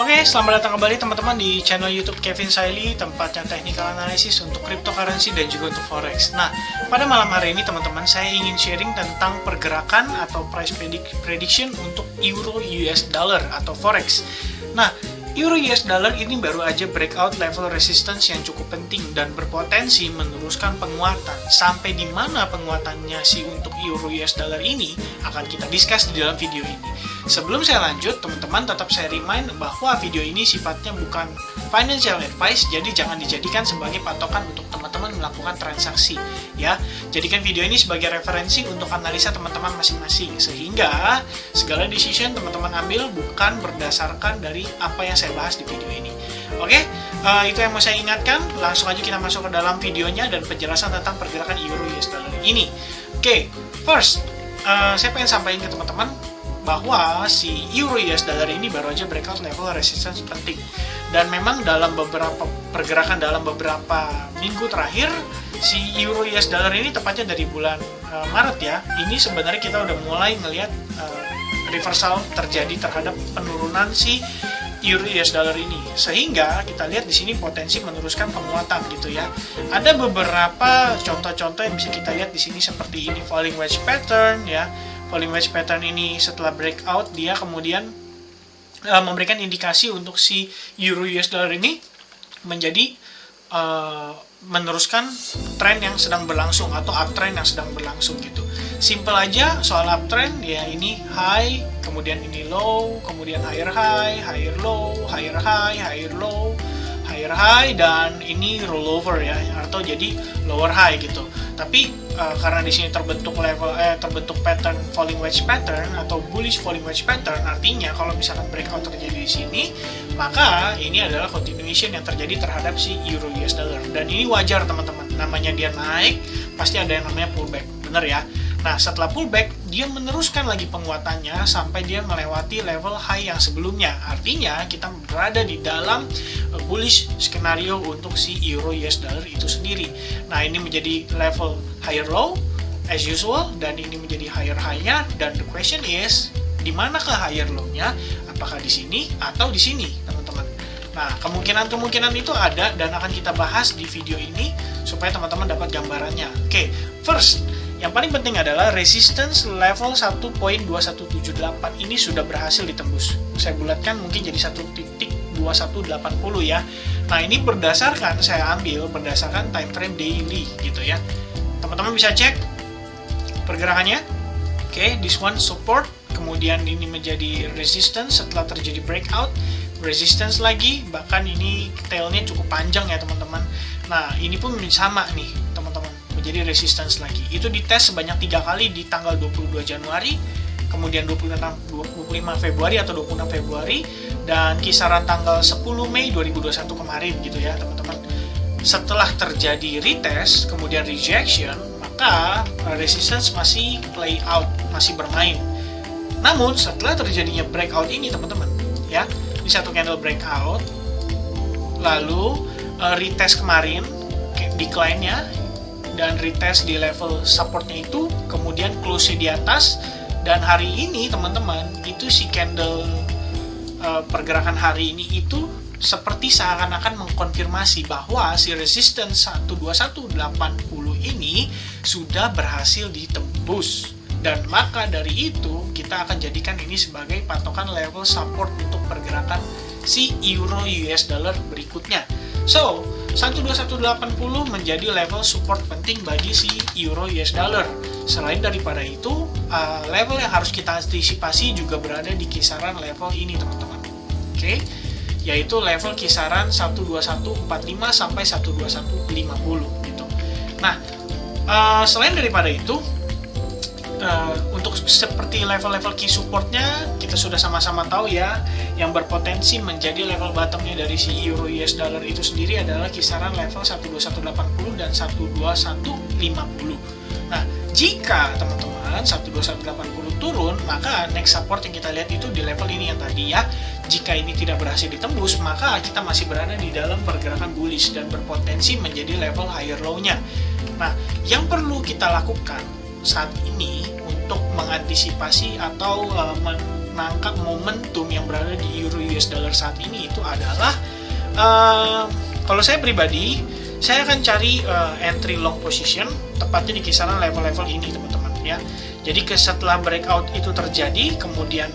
Oke, selamat datang kembali teman-teman di channel YouTube Kevin Saili, tempatnya technical analysis untuk cryptocurrency dan juga untuk forex. Nah, pada malam hari ini teman-teman, saya ingin sharing tentang pergerakan atau price prediction untuk euro US dollar atau forex. Nah, euro US dollar ini baru aja breakout level resistance yang cukup penting dan berpotensi meneruskan penguatan. Sampai di mana penguatannya sih untuk euro US dollar ini akan kita discuss di dalam video ini. Sebelum saya lanjut, teman-teman tetap saya remind bahwa video ini sifatnya bukan financial advice, jadi jangan dijadikan sebagai patokan untuk teman-teman melakukan transaksi, ya. Jadikan video ini sebagai referensi untuk analisa teman-teman masing-masing, sehingga segala decision teman-teman ambil bukan berdasarkan dari apa yang saya bahas di video ini. Oke, itu yang mau saya ingatkan. Langsung aja kita masuk ke dalam videonya dan penjelasan tentang pergerakan euro US dollar ini. Oke, first, saya pengen sampaikan ke teman-teman bahwa si euro US dollar ini baru aja breakout level resistance penting, dan memang dalam beberapa pergerakan dalam beberapa minggu terakhir si euro US dollar ini, tepatnya dari bulan Maret ya, ini sebenarnya kita udah mulai ngelihat reversal terjadi terhadap penurunan si euro US dollar ini, sehingga kita lihat di sini potensi meneruskan penguatan gitu ya. Ada beberapa contoh-contoh yang bisa kita lihat di sini seperti ini, falling wedge pattern ya. Falling wedge pattern ini setelah breakout dia kemudian memberikan indikasi untuk si euro US dollar ini menjadi meneruskan tren yang sedang berlangsung atau uptrend yang sedang berlangsung gitu. Simple aja soal uptrend ya, ini high, kemudian ini low, kemudian higher high, higher low, higher high, higher low, higher high, dan ini rollover ya, atau jadi lower high gitu. Tapi karena di sini terbentuk pattern falling wedge pattern atau bullish falling wedge pattern, artinya kalau misalkan breakout terjadi di sini, maka ini adalah continuation yang terjadi terhadap si euro US dollar, dan ini wajar teman-teman. Namanya dia naik, pasti ada yang namanya pullback, bener ya. Nah, setelah pullback, dia meneruskan lagi penguatannya sampai dia melewati level high yang sebelumnya. Artinya, kita berada di dalam bullish skenario untuk si euro US dollar itu sendiri. Nah, ini menjadi level higher low as usual, dan ini menjadi higher high-nya, dan the question is, di manakah higher low-nya? Apakah di sini atau di sini, teman-teman? Nah, kemungkinan itu ada dan akan kita bahas di video ini supaya teman-teman dapat gambarannya. Oke, first, yang paling penting adalah resistance level 1.2178 ini sudah berhasil ditembus. Saya bulatkan mungkin jadi 1.2180 ya. Nah, ini saya ambil berdasarkan time frame daily gitu ya. Teman-teman bisa cek pergerakannya. Oke, this one support, kemudian ini menjadi resistance setelah terjadi breakout, resistance lagi, bahkan ini tailnya cukup panjang ya teman-teman. Nah, ini pun sama nih teman-teman, menjadi resistance lagi. Itu dites sebanyak 3 kali di tanggal 22 Januari, kemudian 25 Februari atau 26 Februari, dan kisaran tanggal 10 Mei 2021 kemarin gitu ya teman-teman. Setelah terjadi retest, kemudian rejection, maka resistance masih play out, masih bermain. Namun setelah terjadinya breakout ini teman-teman ya, di satu candle breakout, lalu retest kemarin decline-nya, dan retest di level supportnya itu, kemudian close di atas, dan hari ini teman-teman itu si candle pergerakan hari ini itu seperti seakan-akan mengkonfirmasi bahwa si resistance 12180 ini sudah berhasil ditembus, dan maka dari itu kita akan jadikan ini sebagai patokan level support untuk pergerakan si euro US dollar berikutnya. So, 12180 menjadi level support penting bagi si euro US dollar. Selain daripada itu, level yang harus kita antisipasi juga berada di kisaran level ini teman-teman. Oke, yaitu level kisaran 12145 sampai 12150 gitu. Nah, selain daripada itu, untuk seperti level-level key supportnya kita sudah sama-sama tahu ya, yang berpotensi menjadi level bottomnya dari si euro US dollar itu sendiri adalah kisaran level 12180 dan 12150. Nah, jika teman-teman 12180 turun, maka next support yang kita lihat itu di level ini yang tadi ya. Jika ini tidak berhasil ditembus, maka kita masih berada di dalam pergerakan bullish dan berpotensi menjadi level higher low-nya. Nah, yang perlu kita lakukan saat ini untuk mengantisipasi atau menangkap momentum yang berada di euro US dollar saat ini itu adalah kalau saya pribadi, saya akan cari entry long position tepatnya di kisaran level-level ini teman-teman ya. Jadi setelah breakout itu terjadi, kemudian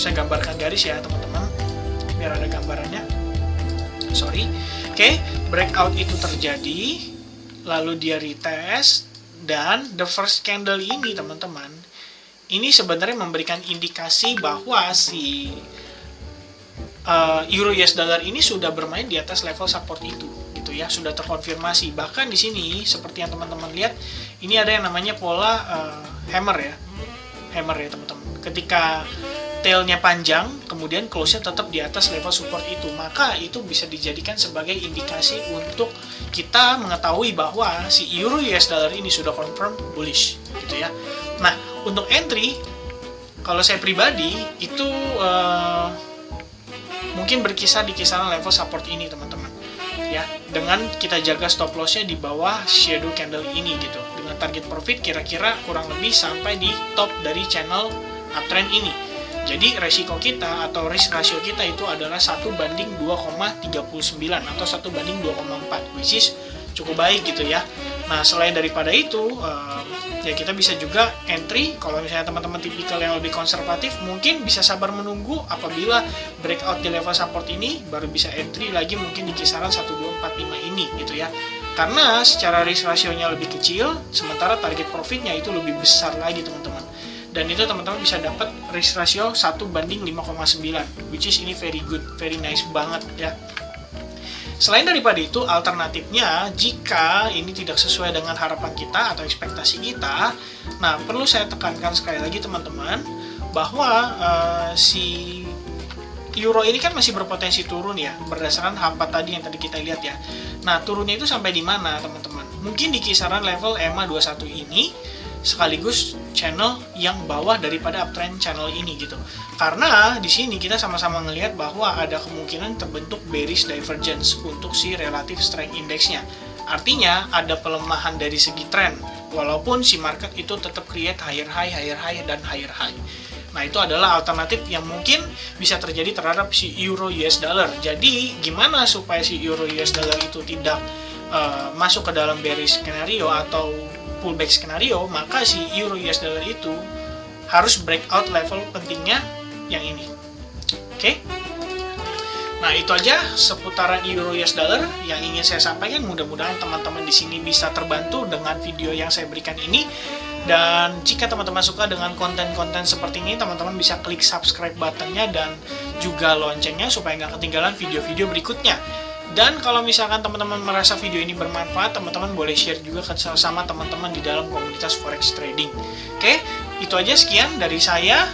saya gambarkan garis ya teman-teman biar ada gambarannya. Oke, breakout itu terjadi, lalu dia retest, dan the first candle ini teman-teman, ini sebenarnya memberikan indikasi bahwa si euro US dollar ini sudah bermain di atas level support itu, gitu ya, sudah terkonfirmasi. Bahkan di sini seperti yang teman-teman lihat, ini ada yang namanya pola hammer ya teman-teman. Ketika tailnya panjang, kemudian close-nya tetap di atas level support itu, maka itu bisa dijadikan sebagai indikasi untuk kita mengetahui bahwa si euro US dollar ini sudah confirm bullish, gitu ya. Nah, untuk entry, kalau saya pribadi itu mungkin berkisar di kisaran level support ini teman-teman, ya. Dengan kita jaga stop loss-nya di bawah shadow candle ini gitu, dengan target profit kira-kira kurang lebih sampai di top dari channel uptrend ini. Jadi resiko kita atau risk ratio kita itu adalah 1:2,39 atau 1:2,4, which is cukup baik gitu ya. Nah, selain daripada itu, ya kita bisa juga entry. Kalau misalnya teman-teman tipikal yang lebih konservatif, mungkin bisa sabar menunggu apabila breakout di level support ini, baru bisa entry lagi mungkin di kisaran 1,245 ini gitu ya. Karena secara risk ratio-nya lebih kecil, sementara target profitnya itu lebih besar lagi teman-teman. Dan itu teman-teman bisa dapat risk ratio 1:5,9, which is ini very good, very nice banget ya. Selain daripada itu, alternatifnya jika ini tidak sesuai dengan harapan kita atau ekspektasi kita, nah perlu saya tekankan sekali lagi teman-teman bahwa si euro ini kan masih berpotensi turun ya, berdasarkan apa tadi yang tadi kita lihat ya. Nah, turunnya itu sampai di mana teman-teman? Mungkin di kisaran level EMA 21 ini, sekaligus channel yang bawah daripada uptrend channel ini gitu. Karena di sini kita sama-sama ngelihat bahwa ada kemungkinan terbentuk bearish divergence untuk si relative strength index-nya. Artinya ada pelemahan dari segi trend, walaupun si market itu tetap create higher high, dan higher high. Nah, itu adalah alternatif yang mungkin bisa terjadi terhadap si euro US dollar. Jadi, gimana supaya si euro US dollar itu tidak masuk ke dalam bearish scenario atau pullback skenario, maka si euro US dollar itu harus breakout level pentingnya yang ini. Oke? Nah, itu aja seputaran euro US dollar yang ingin saya sampaikan. Mudah-mudahan teman-teman di sini bisa terbantu dengan video yang saya berikan ini. Dan jika teman-teman suka dengan konten-konten seperti ini, teman-teman bisa klik subscribe buttonnya dan juga loncengnya supaya nggak ketinggalan video-video berikutnya. Dan kalau misalkan teman-teman merasa video ini bermanfaat, teman-teman boleh share juga ke sama teman-teman di dalam komunitas forex trading. Oke, itu aja sekian dari saya.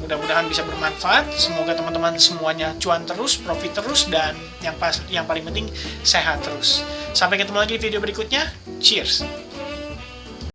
Mudah-mudahan bisa bermanfaat. Semoga teman-teman semuanya cuan terus, profit terus, dan yang paling penting sehat terus. Sampai ketemu lagi di video berikutnya. Cheers!